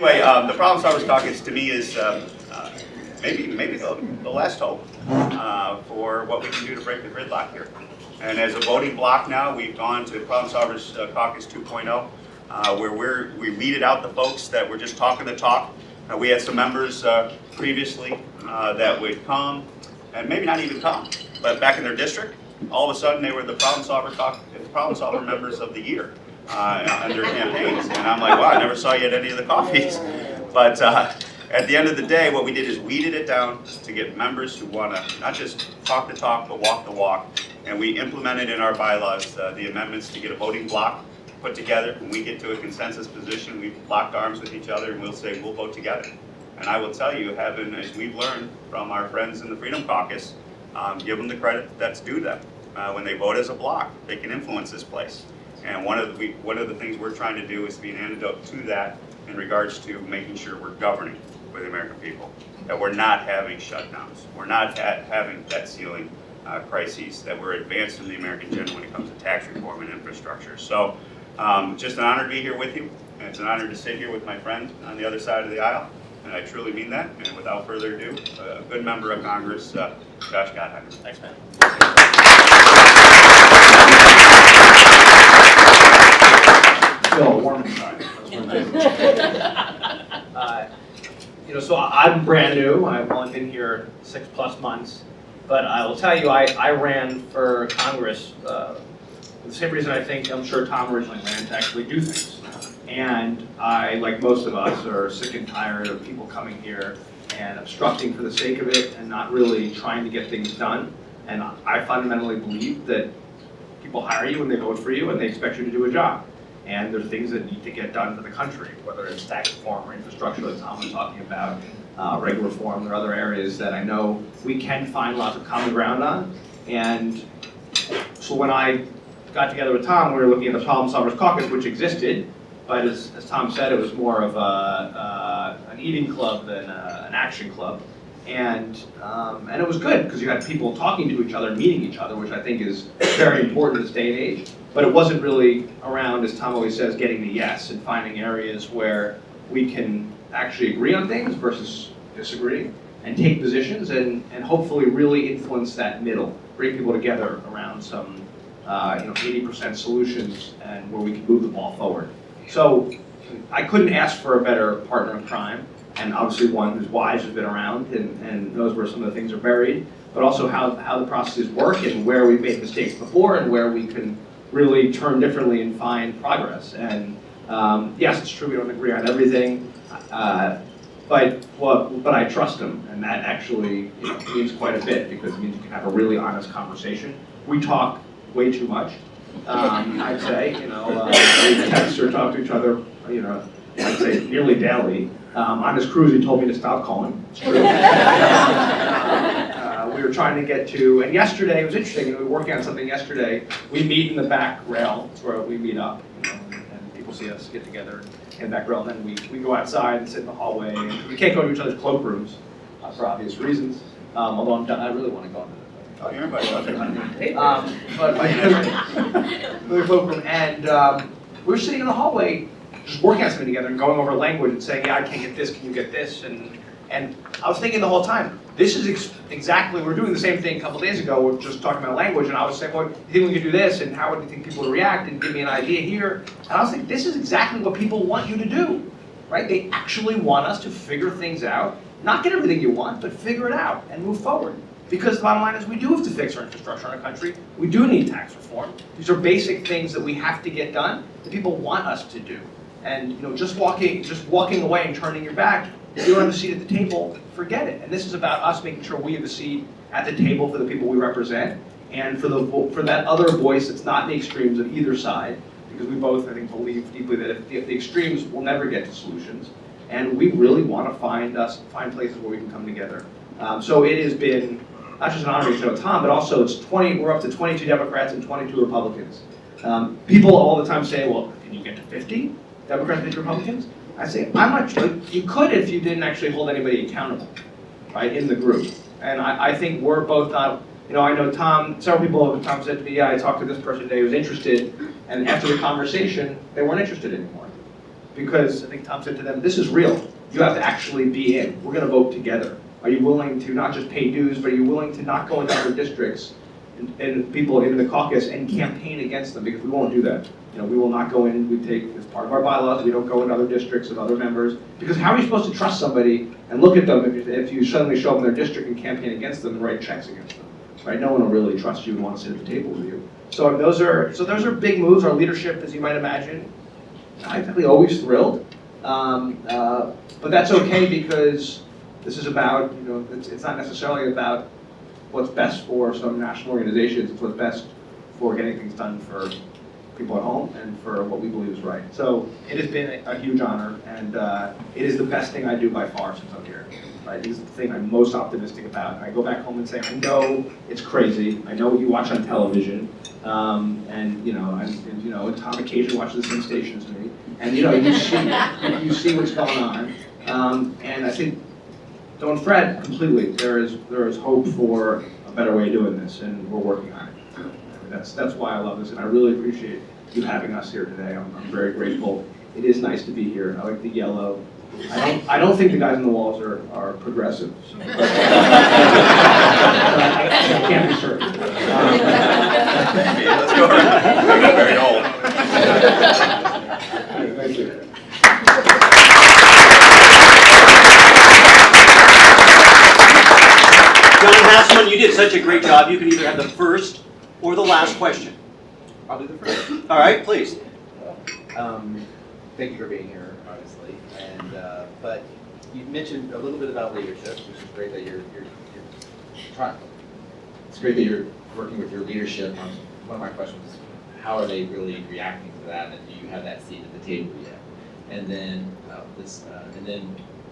Anyway, the Problem Solvers Caucus to me is maybe the last hope for what we can do to break the gridlock here. And as a voting bloc now, we've gone to Problem Solvers Caucus 2.0, where we weeded out the folks that were just talking the talk. We had some members previously that would come, and maybe not even come, but back in their district, all of a sudden they were the Problem Solver members of the year under campaigns. And I'm like, wow, I never saw you at any of the coffees. But at the end of the day, what we did is weeded it down to get members who want to not just talk the talk, but walk the walk. And we implemented in our bylaws the amendments to get a voting bloc put together. When we get to a consensus position, we've locked arms with each other and we'll say we'll vote together. And I will tell you, as we've learned from our friends in the Freedom Caucus, give them the credit that's due them. When they vote as a bloc, they can influence this place. And one of the things we're trying to do is to be an antidote to that in regards to making sure we're governing for the American people, that we're not having shutdowns, we're not having debt ceiling crises, that we're advancing the American agenda when it comes to tax reform and infrastructure. So just an honor to be here with you, and it's an honor to sit here with my friend on the other side of the aisle, and I truly mean that. And without further ado, a good member of Congress, Josh Gottheimer. Thanks, man. Still warm inside. So I'm brand new. I've only been here 6+ months, but I will tell you, I ran for Congress for the same reason I'm sure Tom originally ran, to actually do things. And I, like most of us, are sick and tired of people coming here and obstructing for the sake of it and not really trying to get things done. And I fundamentally believe that people hire you and they vote for you and they expect you to do a job. And there's things that need to get done for the country, whether it's tax reform or infrastructure that Tom was talking about, regular reform. There are other areas that I know we can find lots of common ground on. And so when I got together with Tom, we were looking at the Problem Solvers Caucus, which existed, but as Tom said, it was more of an eating club than an action club. And it was good because you had people talking to each other, meeting each other, which I think is very important in this day and age. But it wasn't really around, as Tom always says, getting the yes and finding areas where we can actually agree on things versus disagree and take positions and hopefully really influence that middle, bring people together around some 80% solutions and where we can move the ball forward. So I couldn't ask for a better partner in crime, and obviously one who's wise, who's been around and knows where some of the things are buried, but also how the processes work and where we've made mistakes before and where we can really turn differently and find progress. And yes, it's true we don't agree on everything, but I trust him, and that actually means quite a bit because it means you can have a really honest conversation. We talk way too much, I'd say. We text or talk to each other, I'd say nearly daily. On his cruise, he told me to stop calling. It's true. We were trying to get to, and yesterday, it was interesting, we were working on something yesterday. We meet in the back rail, it's where we meet up, and people see us get together in the back rail, and then we go outside and sit in the hallway, and we can't go to each other's cloakrooms for obvious reasons, although I really want to go into Oh, you're invited. the cloakroom, and we were sitting in the hallway just working on something together and going over language and saying, yeah, I can't get this, can you get this? And I was thinking the whole time, this is exactly, we were doing the same thing a couple days ago, we were just talking about language, and I was saying, well, you think we could do this, and how would you think people would react, and give me an idea here. And I was thinking, this is exactly what people want you to do, right? They actually want us to figure things out, not get everything you want, but figure it out and move forward. Because the bottom line is we do have to fix our infrastructure in our country. We do need tax reform. These are basic things that we have to get done that people want us to do. And just walking away and turning your back, if you don't have a seat at the table, forget it. And this is about us making sure we have a seat at the table for the people we represent, and for that other voice that's not in the extremes of either side, because we both, I think, believe deeply that if the extremes will never get to solutions, and we really want to find places where we can come together. So it has been not just an honor to know Tom, but also we're up to 22 Democrats and 22 Republicans. People all the time say, well, can you get to 50 Democrats, 50 Republicans? I say, I'm not sure. You could if you didn't actually hold anybody accountable, right, in the group. And I think we're both not, I know Tom, several people, Tom said to me, yeah, I talked to this person today who was interested, and after the conversation, they weren't interested anymore. because I think Tom said to them, this is real. You have to actually be in. We're going to vote together. Are you willing to not just pay dues, but are you willing to not go into other districts and people in the caucus and campaign against them? Because we won't do that. We will not go in. We take, as part of our bylaws, we don't go in other districts of other members. Because how are you supposed to trust somebody and look at them if you suddenly show up in their district and campaign against them and write checks against them? Right? No one will really trust you and want to sit at the table with you. So those are big moves. Our leadership, as you might imagine, I'm typically always thrilled. But that's okay, because this is about, it's not necessarily about what's best for some national organizations. It's what's best for getting things done for people at home and for what we believe is right. So it has been a huge honor, and it is the best thing I do by far since I'm here. Right? It is the thing I'm most optimistic about. And I go back home and say, I know it's crazy. I know what you watch on television, and Tom occasionally watches the same station as me, and you see what's going on. And I think, don't fret completely. There is hope for a better way of doing this, and we're working on it. That's why I love this, and I really appreciate you having us here today. I'm very grateful. It is nice to be here. I like the yellow. I don't think the guys on the walls are progressive. So. I can't be certain. Let's go around. I'm very old. Thank you. John Hassman, you did such a great job. You can either have the first or the last question. I'll do the first. All right, please. Thank you for being here, obviously. And but you mentioned a little bit about leadership, which is great that you're trying. It's great that you're working with your leadership. One of my questions is, how are they really reacting to that, and do you have that seat at the table yet? And then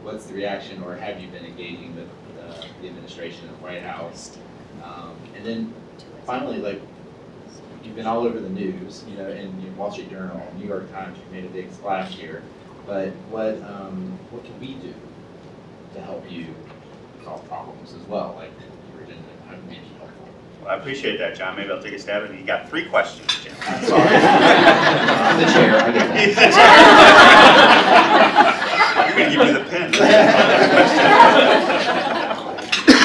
what's the reaction, or have you been engaging with the administration of the White House? And then finally, you've been all over the news, in the Wall Street Journal, New York Times. You made a big splash here, but what can we do to help you solve problems as well? Like your agenda, how can we be helpful? Well, I appreciate that, John. Maybe I'll take a stab at it. You got 3 questions, Jim. Sorry, I'm the chair. I get that. I'm going to give you the pen.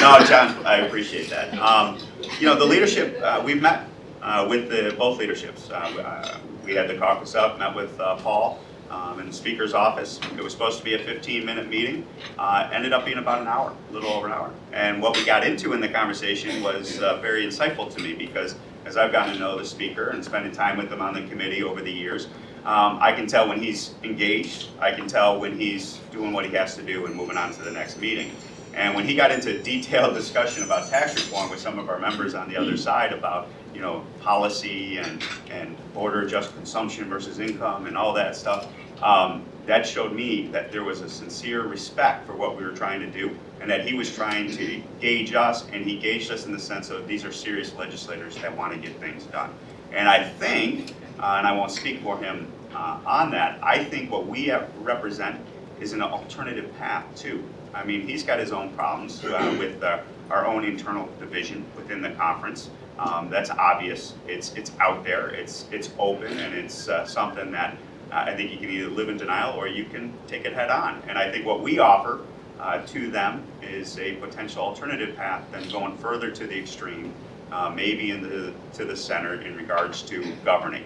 No, John, I appreciate that. The leadership, we've met with both leaderships. We had the caucus up, met with Paul in the Speaker's office. It was supposed to be a 15-minute meeting. Ended up being about an hour, a little over an hour. And what we got into in the conversation was very insightful to me, because as I've gotten to know the Speaker and spending time with him on the committee over the years, I can tell when he's engaged. I can tell when he's doing what he has to do and moving on to the next meeting. And when he got into detailed discussion about tax reform with some of our members on the other side about, policy and border just consumption versus income and all that stuff, that showed me that there was a sincere respect for what we were trying to do, and that he was trying to gauge us, and he gauged us in the sense of these are serious legislators that want to get things done. And I think, and I won't speak for him on that, I think what we represent is an alternative path too. I mean, he's got his own problems with our own internal division within the conference. That's obvious. It's out there. It's open, and it's something that I think you can either live in denial or you can take it head on. And I think what we offer to them is a potential alternative path than going further to the extreme, maybe to the center in regards to governing.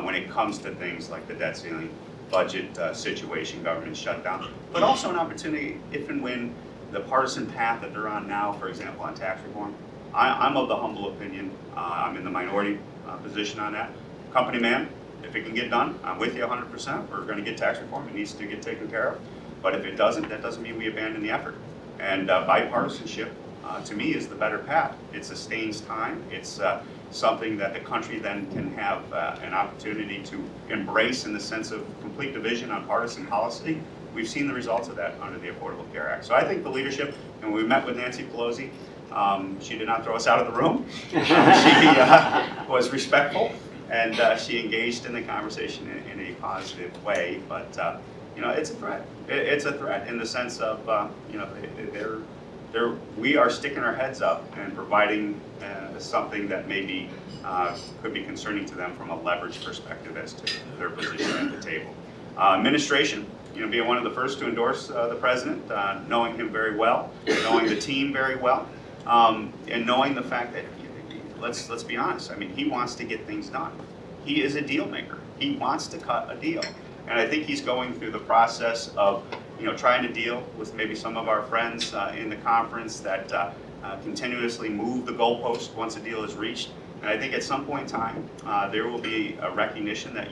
When it comes to things like the debt ceiling, budget situation, government shutdown, but also an opportunity if and when the partisan path that they're on now, for example, on tax reform. I'm of the humble opinion, I'm in the minority position on that. Company man, if it can get done, I'm with you 100%. We're going to get tax reform. It needs to get taken care of. But if it doesn't, that doesn't mean we abandon the effort. And bipartisanship, to me, is the better path. It sustains time. It's something that the country then can have an opportunity to embrace in the sense of complete division on partisan policy. We've seen the results of that under the Affordable Care Act. So I think the leadership, and we met with Nancy Pelosi, she did not throw us out of the room. She was respectful, and she engaged in the conversation in a positive way. But it's a threat. It's a threat in the sense of we are sticking our heads up and providing something that maybe could be concerning to them from a leverage perspective as to their position at the table. Administration, being one of the first to endorse the president, knowing him very well, knowing the team very well, and knowing the fact that, let's be honest, I mean, he wants to get things done. He is a deal maker. He wants to cut a deal. And I think he's going through the process of, trying to deal with maybe some of our friends in the conference that continuously move the goalpost once a deal is reached. And I think at some point in time, there will be a recognition that,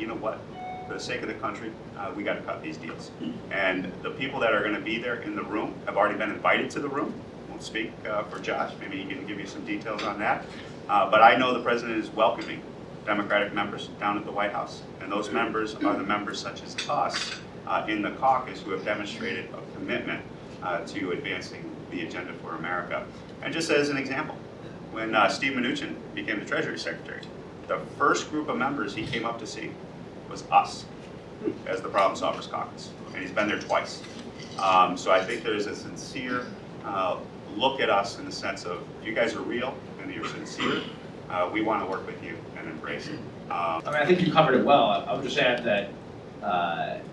for the sake of the country, we got to cut these deals. And the people that are going to be there in the room have already been invited to the room. Won't speak for Josh. Maybe he can give you some details on that. But I know the president is welcoming Democratic members down at the White House. And those members are the members such as us in the caucus who have demonstrated a commitment to advancing the agenda for America. And just as an example, when Steve Mnuchin became the Treasury Secretary, the first group of members he came up to see was us as the Problem Solvers Caucus. And he's been there twice. So I think there's a sincere look at us in the sense of, you guys are real and you're sincere. We want to work with you and embrace it. I think you covered it well. I would just add that,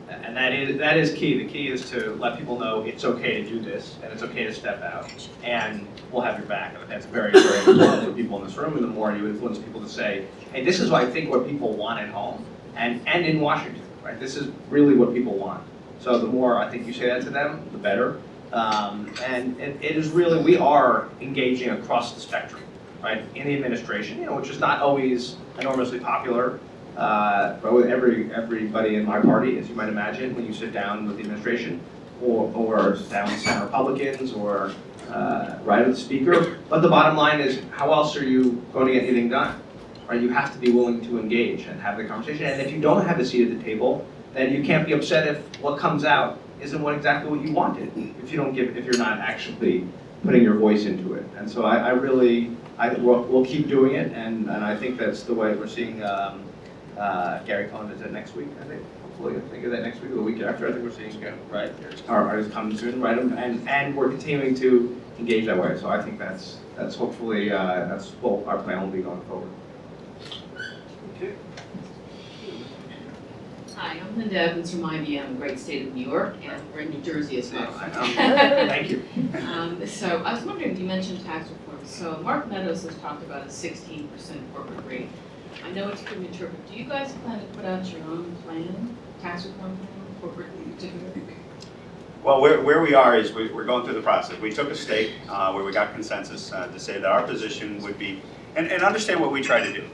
and that is key. The key is to let people know it's okay to do this, and it's okay to step out, and we'll have your back. And I think that's very, very important for people in this room. And the more you influence people to say, hey, this is what I think what people want at home, and in Washington, right? This is really what people want. So the more I think you say that to them, the better. And it is really, we are engaging across the spectrum, right? In the administration, which is not always enormously popular, but with everybody in my party, as you might imagine, when you sit down with the administration, or down with some Republicans, or right with the speaker. But the bottom line is, how else are you going to get anything done? Right? You have to be willing to engage and have the conversation. And if you don't have a seat at the table, then you can't be upset if what comes out isn't exactly what you wanted. If you're not actually putting your voice into it. And so we'll keep doing it, and I think that's the way we're seeing Gary Cohn. Is it next week? I think hopefully I think of that next week or the week after. I think we're seeing right. Our is coming soon, right? And we're continuing to engage that way. So I think that's hopefully that's what our plan will be going forward. Okay. Hi, I'm Linda Evans from IBM, great state of New York, and we're in New Jersey as well. I know. Thank you. So I was wondering, you mentioned tax reform. So Mark Meadows has talked about a 16% corporate rate. I know it's premature, but do you guys plan to put out your own plan, tax reform plan, corporate in particular? Well, where we are is we're going through the process. We took a state where we got consensus to say that our position would be, and understand what we try to do.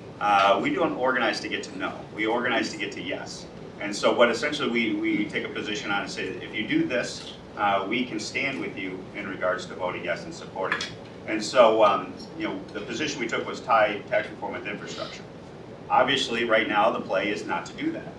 We don't organize to get to no. We organize to get to yes. And so what essentially we take a position on is say that if you do this, we can stand with you in regards to voting yes and supporting it. And so, the position we took was tie tax reform with infrastructure. Obviously, right now, the play is not to do that.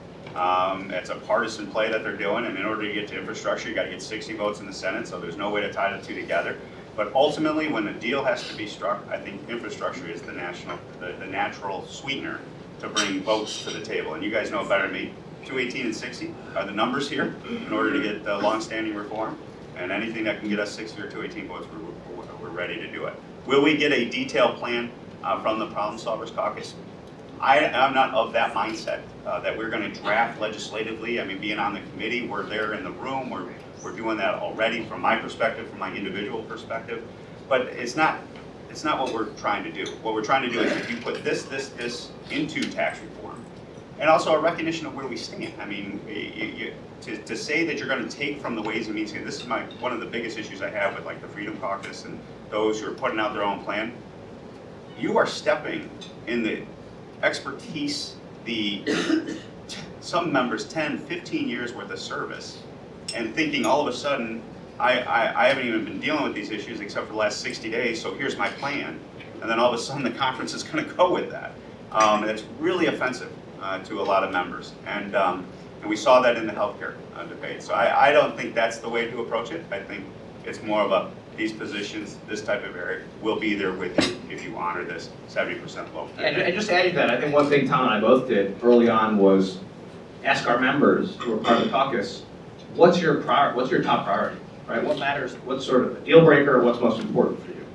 It's a partisan play that they're doing, and in order to get to infrastructure, you got to get 60 votes in the Senate, so there's no way to tie the two together. But ultimately, when a deal has to be struck, I think infrastructure is the natural sweetener to bring votes to the table. And you guys know better than me, 218 and 60 are the numbers here in order to get long-standing reform. And anything that can get us 60 or 218 votes, we're ready to do it. Will we get a detailed plan from the Problem Solvers Caucus? I'm not of that mindset that we're going to draft legislatively. I mean, being on the committee, we're there in the room. We're doing that already from my perspective, from my individual perspective. But it's not what we're trying to do. What we're trying to do is if you put this into tax reform, and also a recognition of where we stand. I mean, to say that you're going to take from the Ways and Means, this is one of the biggest issues I have with like the Freedom Caucus and those who are putting out their own plan. You are stepping in the expertise, some members 10, 15 years worth of service, and thinking all of a sudden, I haven't even been dealing with these issues except for the last 60 days, so here's my plan. And then all of a sudden the conference is going to go with that. And it's really offensive to a lot of members. And we saw that in the healthcare debate. So I don't think that's the way to approach it. I think it's more of these positions, this type of area, will be there with you if you honor this 70% vote. And just adding to that, I think one thing Tom and I both did early on was ask our members who are part of the caucus, what's your top priority, right? What matters, what's sort of a deal breaker, what's most important for you?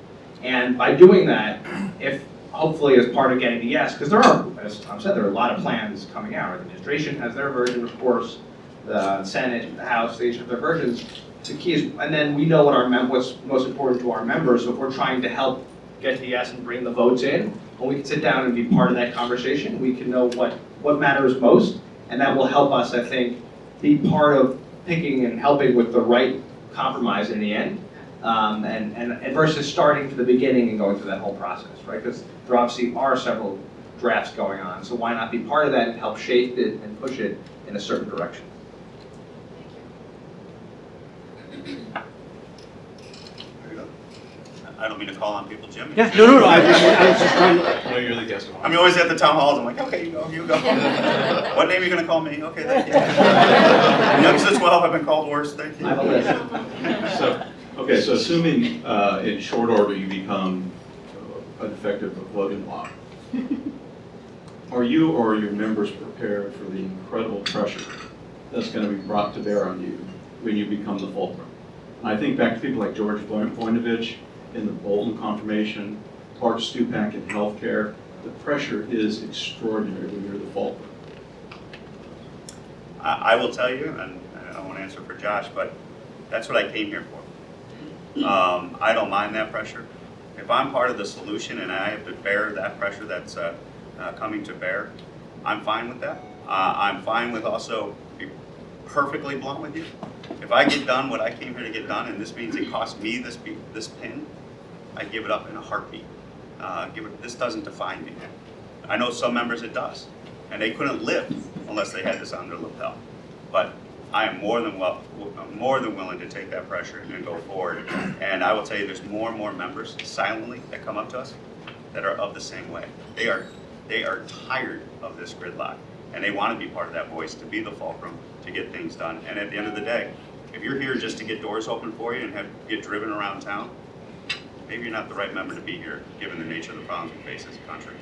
And by doing that, if hopefully as part of getting the yes, because there are, as Tom said, there are a lot of plans coming out. The administration has their version, of course. the Senate, the House, they each have their versions. The key is, and then we know what's most important to our members, so if we're trying to help get to yes and bring the votes in, when we can sit down and be part of that conversation, we can know what matters most, and that will help us, I think, be part of picking and helping with the right compromise in the end, and versus starting from the beginning and going through that whole process, right? Because there obviously are several drafts going on, so why not be part of that and help shape it and push it in a certain direction? I don't mean to call on people, Jim. Yeah, no, I was just trying to. No, you're the guest. I'm always at the town halls, I'm like, okay, you go, you go. What name are you gonna call me? Okay, thank you. Youngest of 12, I've been called worse, thank you. I have a list. So assuming in short order you become an effective voting bloc, are you or your members prepared for the incredible pressure that's going to be brought to bear on you when you become the fulcrum? I think back to people like George Voinovich in the Bolton confirmation, Clark Stupak in healthcare. The pressure is extraordinary when you're the fulcrum. I will tell you, and I won't answer for Josh, but that's what I came here for. I don't mind that pressure. If I'm part of the solution and I have to bear that pressure that's coming to bear, I'm fine with that. I'm fine with also, be perfectly blunt with you, if I get done what I came here to get done, and this means it costs me this pin, I give it up in a heartbeat. This doesn't define me. I know some members it does, and they couldn't live unless they had this on their lapel. But I am more than willing to take that pressure and go forward. And I will tell you, there's more and more members silently that come up to us that are of the same way. They are tired of this gridlock, and they want to be part of that voice, to be the fulcrum, to get things done. And at the end of the day, if you're here just to get doors open for you and get driven around town, maybe you're not the right member to be here, given the nature of the problems we face as a country.